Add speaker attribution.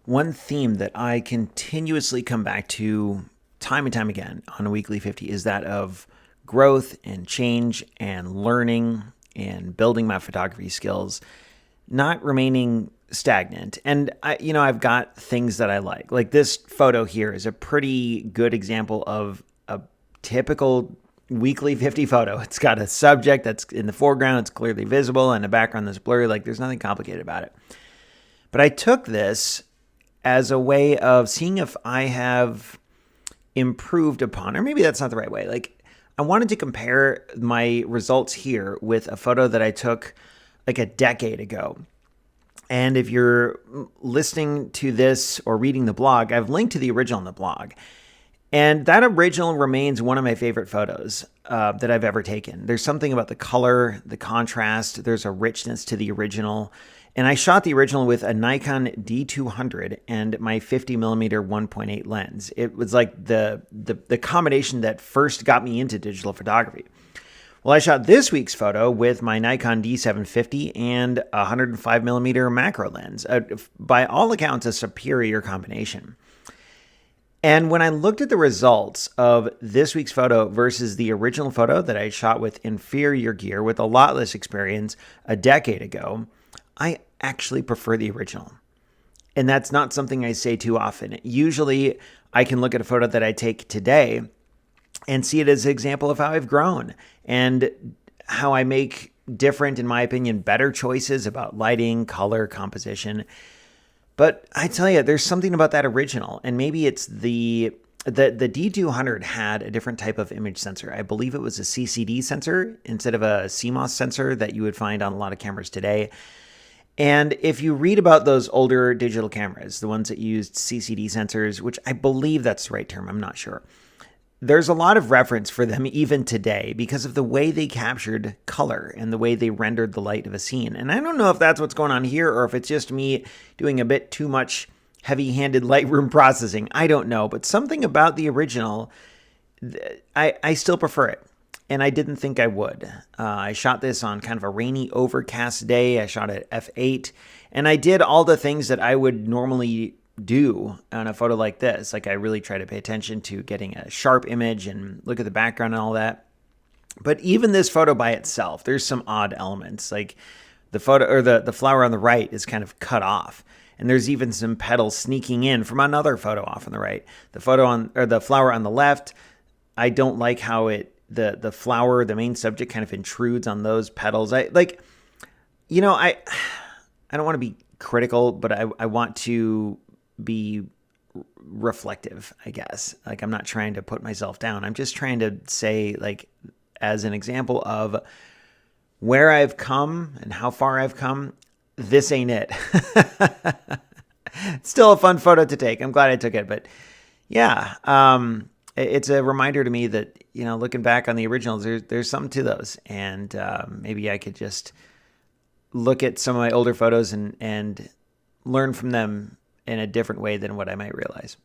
Speaker 1: One theme that I continuously come back to time and time again on a weekly 50 is that of growth and change and learning and building my photography skills, not remaining stagnant. And I've got things that I like. Like this photo here is a pretty good example of a typical weekly 50 photo. It's got a subject that's in the foreground, it's clearly visible, and a background that's blurry. Like there's nothing complicated about it. But I took this as a way of seeing if I have improved upon, or maybe that's not the right way. Like I wanted to compare my results here with a photo that I took like a decade ago. And if you're listening to this or reading the blog, I've linked to the original in the blog. And that original remains one of my favorite photos that I've ever taken. There's something about the color, the contrast, there's a richness to the original. And I shot the original with a Nikon D200 and my 50mm 1.8 lens. It was like the combination that first got me into digital photography. Well, I shot this week's photo with my Nikon D750 and a 105mm macro lens. By all accounts, a superior combination. And when I looked at the results of this week's photo versus the original photo that I shot with inferior gear with a lot less experience a decade ago, I actually prefer the original. And that's not something I say too often. Usually I can look at a photo that I take today and see it as an example of how I've grown and how I make different, in my opinion, better choices about lighting, color, composition. But I tell you, there's something about that original, and maybe it's the D200 had a different type of image sensor. I believe it was a CCD sensor instead of a CMOS sensor that you would find on a lot of cameras today. And if you read about those older digital cameras, the ones that used CCD sensors, which I believe that's the right term, I'm not sure, there's a lot of reference for them even today because of the way they captured color and the way they rendered the light of a scene. And I don't know if that's what's going on here or if it's just me doing a bit too much heavy-handed Lightroom processing. I don't know, but something about the original, I still prefer it. And I didn't think I would. I shot this on kind of a rainy, overcast day. I shot at f8, and I did all the things that I would normally do on a photo like this. Like I really try to pay attention to getting a sharp image and look at the background and all that. But even this photo by itself, there's some odd elements. Like the photo or the flower on the right is kind of cut off. And there's even some petals sneaking in from another photo off on the right. The flower on the left, I don't like how the flower, the main subject, kind of intrudes on those petals. I don't want to be critical, but I want to be reflective, I guess. Like I'm not trying to put myself down. I'm just trying to say, like, as an example of where I've come and how far I've come, this ain't it. Still a fun photo to take. I'm glad I took it, but yeah, it's a reminder to me that, looking back on the originals, there's something to those. And maybe I could just look at some of my older photos and learn from them in a different way than what I might realize.